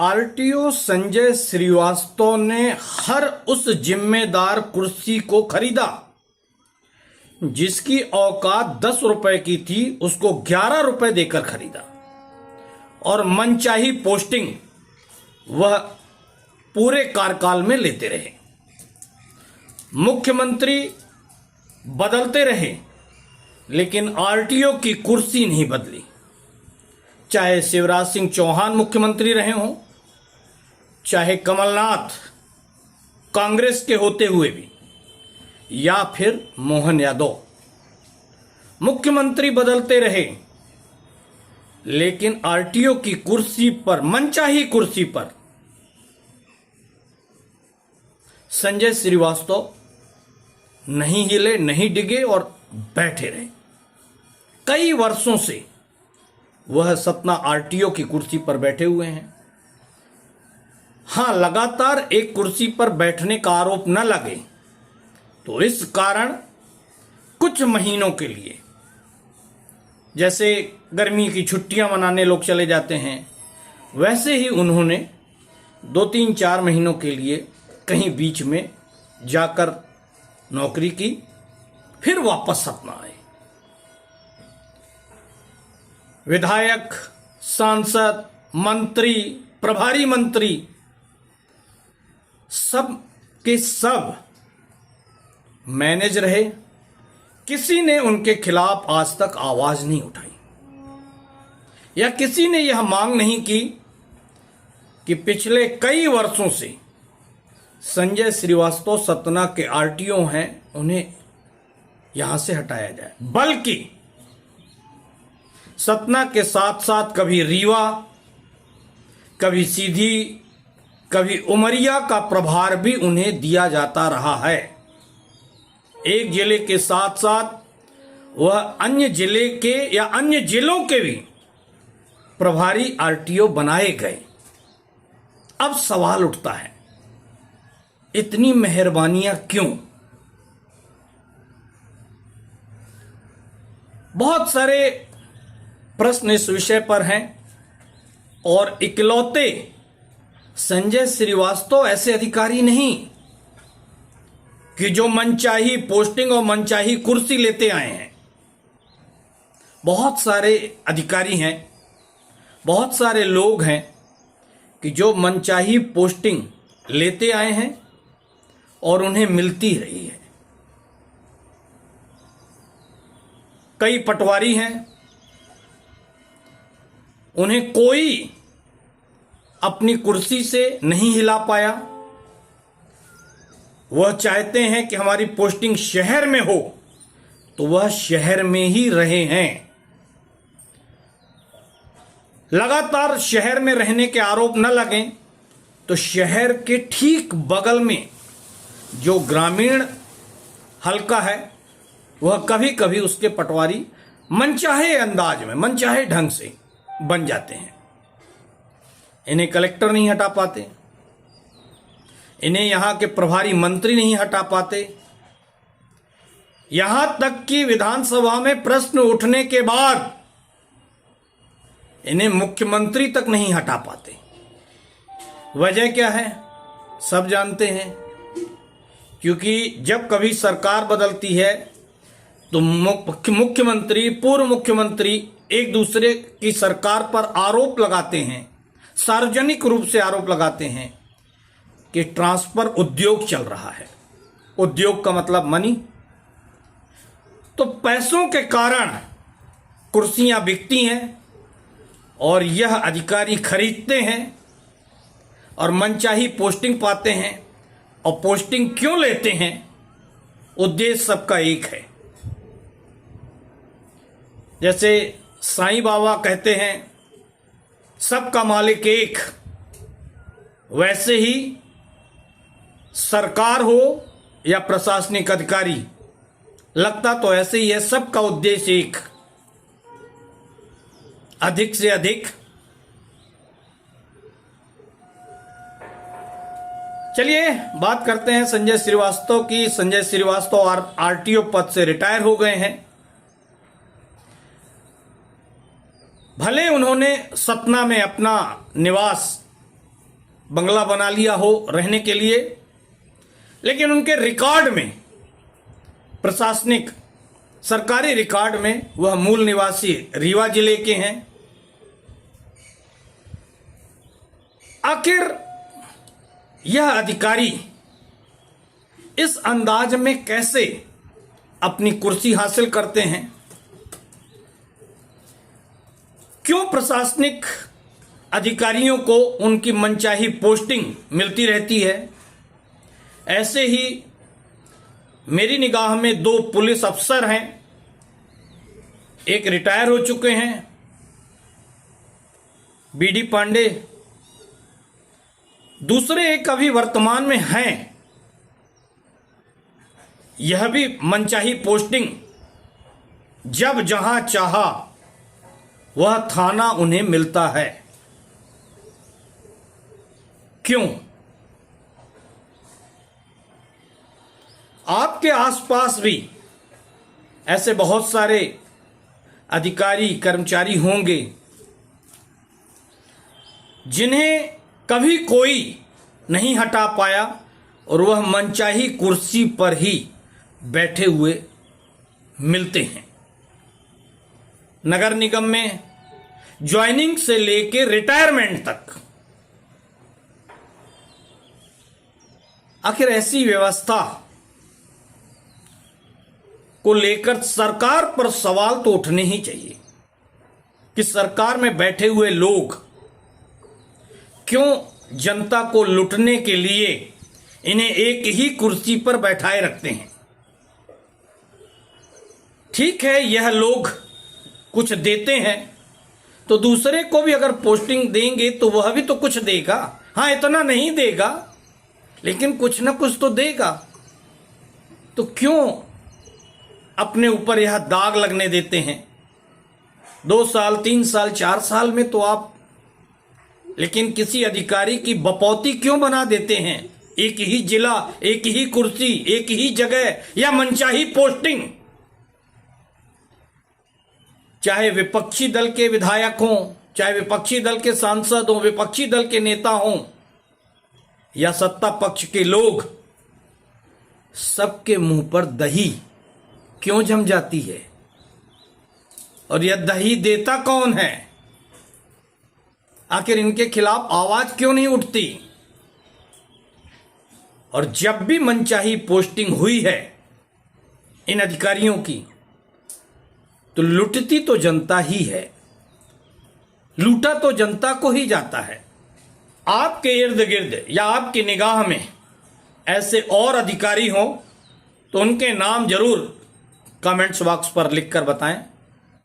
RTO Sanjay Srivastava ने हर उस जिम्मेदार कुर्सी को खरीदा जिसकी औकात 10 रुपए की थी, उसको 11 रुपए देकर खरीदा और मनचाही पोस्टिंग वह पूरे कार्यकाल में लेते रहे। मुख्यमंत्री बदलते रहे लेकिन आरटीओ की कुर्सी नहीं बदली। चाहे शिवराज सिंह चौहान मुख्यमंत्री रहे हों, चाहे कमलनाथ कांग्रेस के होते हुए भी, या फिर मोहन यादव, मुख्यमंत्री बदलते रहे लेकिन आरटीओ की कुर्सी पर, मनचाही कुर्सी पर संजय श्रीवास्तव नहीं हिले, नहीं डिगे और बैठे रहे। कई वर्षों से वह सतना आरटीओ की कुर्सी पर बैठे हुए हैं। हां, लगातार एक कुर्सी पर बैठने का आरोप न लगे तो इस कारण कुछ महीनों के लिए, जैसे गर्मी की छुट्टियां मनाने लोग चले जाते हैं, वैसे ही उन्होंने 2-3-4 महीनों के लिए कहीं बीच में जाकर नौकरी की, फिर वापस सतना आए। विधायक, सांसद, मंत्री, प्रभारी मंत्री सब के सब मैनेज रहे। किसी ने उनके खिलाफ आज तक आवाज नहीं उठाई या किसी ने यह मांग नहीं की कि पिछले कई वर्षों से संजय श्रीवास्तव सतना के आरटीओ हैं, उन्हें यहां से हटाया जाए। बल्कि सतना के साथ साथ कभी रीवा, कभी सीधी, कभी उमरिया का प्रभार भी उन्हें दिया जाता रहा है। एक जिले के साथ साथ वह अन्य जिले के या अन्य जिलों के भी प्रभारी आरटीओ बनाए गए। अब सवाल उठता है, इतनी मेहरबानियां क्यों? बहुत सारे प्रश्न इस विषय पर हैं और इकलौते संजय श्रीवास्तव ऐसे अधिकारी नहीं कि जो मनचाही पोस्टिंग और मनचाही कुर्सी लेते आए हैं। बहुत सारे अधिकारी हैं, बहुत सारे लोग हैं कि जो मनचाही पोस्टिंग लेते आए हैं और उन्हें मिलती रही है। कई पटवारी हैं, उन्हें कोई अपनी कुर्सी से नहीं हिला पाया। वह चाहते हैं कि हमारी पोस्टिंग शहर में हो, तो वह शहर में ही रहे हैं। लगातार शहर में रहने के आरोप न लगें तो शहर के ठीक बगल में जो ग्रामीण हलका है, वह कभी कभी उसके पटवारी मनचाहे अंदाज में, मनचाहे ढंग से बन जाते हैं। इन्हें कलेक्टर नहीं हटा पाते, इन्हें यहां के प्रभारी मंत्री नहीं हटा पाते, यहां तक कि विधानसभा में प्रश्न उठने के बाद इन्हें मुख्यमंत्री तक नहीं हटा पाते। वजह क्या है? सब जानते हैं। क्योंकि जब कभी सरकार बदलती है तो मुख्यमंत्री, पूर्व मुख्यमंत्री एक दूसरे की सरकार पर आरोप लगाते हैं, सार्वजनिक रूप से आरोप लगाते हैं कि ट्रांसफर उद्योग चल रहा है। उद्योग का मतलब मनी। तो पैसों के कारण कुर्सियां बिकती हैं और यह अधिकारी खरीदते हैं और मनचाही पोस्टिंग पाते हैं। और पोस्टिंग क्यों लेते हैं? उद्देश्य सबका एक है। जैसे साईं बाबा कहते हैं, सबका मालिक एक, वैसे ही सरकार हो या प्रशासनिक अधिकारी, लगता तो ऐसे ही है। सबका उद्देश्य एक, अधिक से अधिक। चलिए बात करते हैं संजय श्रीवास्तव की। संजय श्रीवास्तव आरटीओ पद से रिटायर हो गए हैं। भले उन्होंने सतना में अपना निवास बंगला बना लिया हो रहने के लिए, लेकिन उनके रिकॉर्ड में, प्रशासनिक सरकारी रिकॉर्ड में वह मूल निवासी रीवा जिले के हैं। आखिर यह अधिकारी इस अंदाज में कैसे अपनी कुर्सी हासिल करते हैं? क्यों प्रशासनिक अधिकारियों को उनकी मनचाही पोस्टिंग मिलती रहती है? ऐसे ही मेरी निगाह में 2 पुलिस अफसर हैं, एक रिटायर हो चुके हैं, बीडी पांडे, दूसरे एक अभी वर्तमान में हैं। यह भी मनचाही पोस्टिंग, जब जहां चाहा वह थाना उन्हें मिलता है। क्यों? आपके आसपास भी ऐसे बहुत सारे अधिकारी कर्मचारी होंगे जिन्हें कभी कोई नहीं हटा पाया और वह मनचाही कुर्सी पर ही बैठे हुए मिलते हैं। नगर निगम में ज्वाइनिंग से लेकर रिटायरमेंट तक। आखिर ऐसी व्यवस्था को लेकर सरकार पर सवाल तो उठने ही चाहिए कि सरकार में बैठे हुए लोग क्यों जनता को लूटने के लिए इन्हें एक ही कुर्सी पर बैठाए रखते हैं। ठीक है, यह लोग कुछ देते हैं तो दूसरे को भी अगर पोस्टिंग देंगे तो वह भी तो कुछ देगा। हाँ, इतना नहीं देगा लेकिन कुछ ना कुछ तो देगा। तो क्यों अपने ऊपर यह दाग लगने देते हैं? 2 साल, 3 साल, 4 साल में तो आप, लेकिन किसी अधिकारी की बपौती क्यों बना देते हैं? एक ही जिला, एक ही कुर्सी, एक ही जगह या मनचाही पोस्टिंग। चाहे विपक्षी दल के विधायक हों, चाहे विपक्षी दल के सांसद हों, विपक्षी दल के नेता हों या सत्ता पक्ष के लोग, सबके मुंह पर दही क्यों जम जाती है? और यह दही देता कौन है? आखिर इनके खिलाफ आवाज क्यों नहीं उठती? और जब भी मनचाही पोस्टिंग हुई है इन अधिकारियों की, तो लुटती तो जनता ही है, लूटा तो जनता को ही जाता है। आपके इर्द गिर्द या आपकी निगाह में ऐसे और अधिकारी हों तो उनके नाम जरूर कमेंट्स बॉक्स पर लिखकर बताएं।